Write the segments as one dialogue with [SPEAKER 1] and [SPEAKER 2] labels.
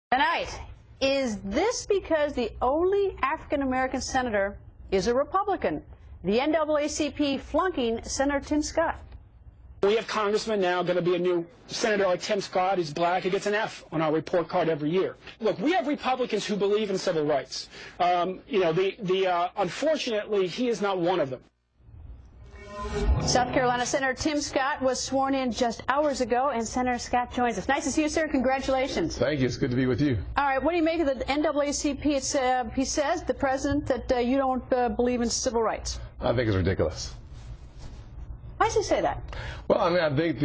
[SPEAKER 1] Tonight, is this because the only African-American senator is a Republican? The NAACP flunking Senator Tim Scott.
[SPEAKER 2] We have congressmen now, going to be a new senator like Tim Scott, who's black, who gets an F on our report card every year. Look, we have Republicans who believe in civil rights. Unfortunately, he is not one of them.
[SPEAKER 1] South Carolina Senator Tim Scott was sworn in just hours ago, and Senator Scott joins us. Nice to see you, sir. Congratulations.
[SPEAKER 3] Thank you. It's good to be with you.
[SPEAKER 1] All right. What do you make of the NAACP? He says, the president, that you don't believe in civil rights.
[SPEAKER 3] I think it's ridiculous.
[SPEAKER 1] Why does he say that?
[SPEAKER 3] Well, I mean, I think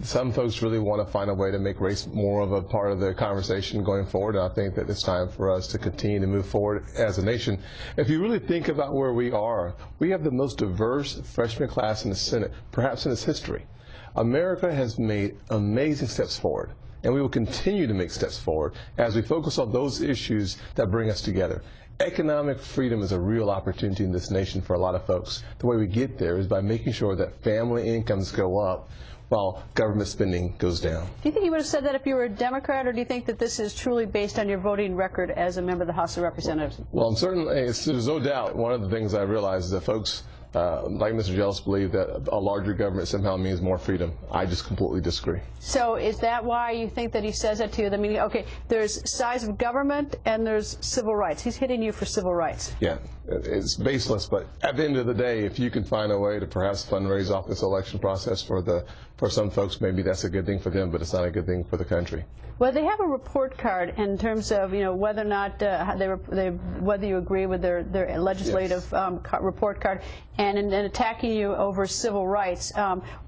[SPEAKER 3] some folks really want to find a way to make race more of a part of the conversation going forward, and I think that it's time for us to continue to move forward as a nation. If you really think about where we are, we have the most diverse freshman class in the Senate, perhaps in its history. America has made amazing steps forward, and we will continue to make steps forward as we focus on those issues that bring us together. Economic freedom is a real opportunity in this nation for a lot of folks. The way we get there is by making sure that family incomes go up while government spending goes down.
[SPEAKER 1] Do you think you would have said that if you were a Democrat, or do you think that this is truly based on your voting record as a member of the House of Representatives?
[SPEAKER 3] Well, there's no doubt one of the things I realize is that folks like Mr. Jealous believe that a larger government somehow means more freedom. I just completely disagree.
[SPEAKER 1] So is that why you think that he says that to you? I mean, okay, there's size of government and there's civil rights. He's hitting you for civil rights.
[SPEAKER 3] Yeah, it's baseless, but at the end of the day, if you can find a way to perhaps fundraise off this election process for some folks, maybe that's a good thing for them, but it's not a good thing for the country.
[SPEAKER 1] Well, they have a report card in terms of, whether or not whether you agree with their legislative report card, and in attacking you over civil rights.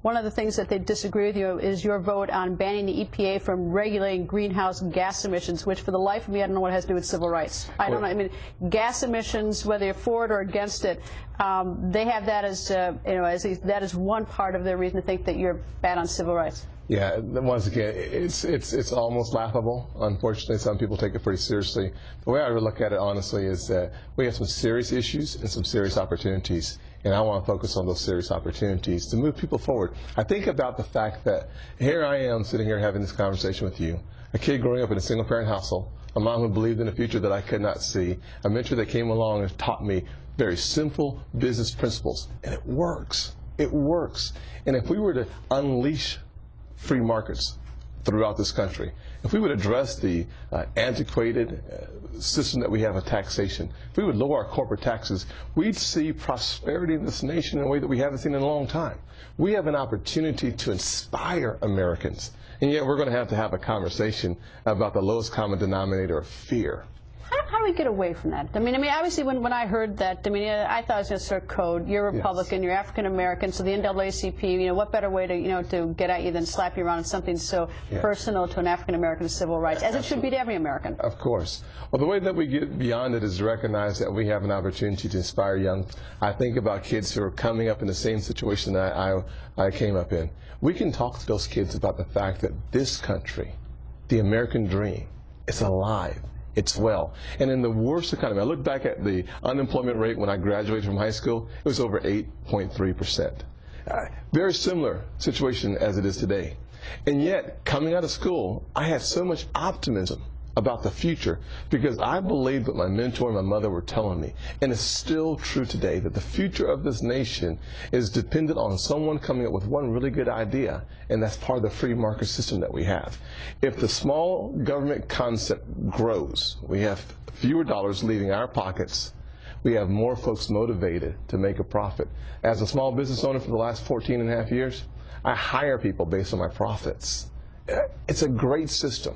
[SPEAKER 1] One of the things that they disagree with you is your vote on banning the EPA from regulating greenhouse gas emissions, which for the life of me, I don't know what it has to do with civil rights. I don't know. I mean, gas emissions, whether you're for it or against it, they have that as, that is one part of their reason to think that you're bad on civil rights.
[SPEAKER 3] Yeah, once again, it's almost laughable. Unfortunately, some people take it pretty seriously. The way I look at it, honestly, is that we have some serious issues and some serious opportunities, and I want to focus on those serious opportunities to move people forward. I think about the fact that here I am sitting here having this conversation with you, a kid growing up in a single-parent household, a mom who believed in a future that I could not see, a mentor that came along and taught me very simple business principles, and it works. It works. And if we were to unleash free markets throughout this country, if we would address the antiquated system that we have of taxation, if we would lower our corporate taxes, we'd see prosperity in this nation in a way that we haven't seen in a long time. We have an opportunity to inspire Americans, and yet we're going to have a conversation about the lowest common denominator of fear.
[SPEAKER 1] How do we get away from that? I mean, obviously, when I heard that, I thought it was just sort of code. You're a Republican, You're African American, so the NAACP, what better way to get at you than slap you around on something so personal to an African American civil rights, as it should be to every American.
[SPEAKER 3] Of course. Well, the way that we get beyond it is to recognize that we have an opportunity to inspire young. I think about kids who are coming up in the same situation that I came up in. We can talk to those kids about the fact that this country, the American dream, is alive. It's well. And in the worst economy, I look back at the unemployment rate when I graduated from high school, it was over 8.3%. Very similar situation as it is today. And yet, coming out of school, I had so much optimism about the future because I believed what my mentor and my mother were telling me. And it's still true today that the future of this nation is dependent on someone coming up with one really good idea, and that's part of the free market system that we have. If the small government concept grows, we have fewer dollars leaving our pockets, we have more folks motivated to make a profit. As a small business owner for the last 14.5 years, I hire people based on my profits. It's a great system.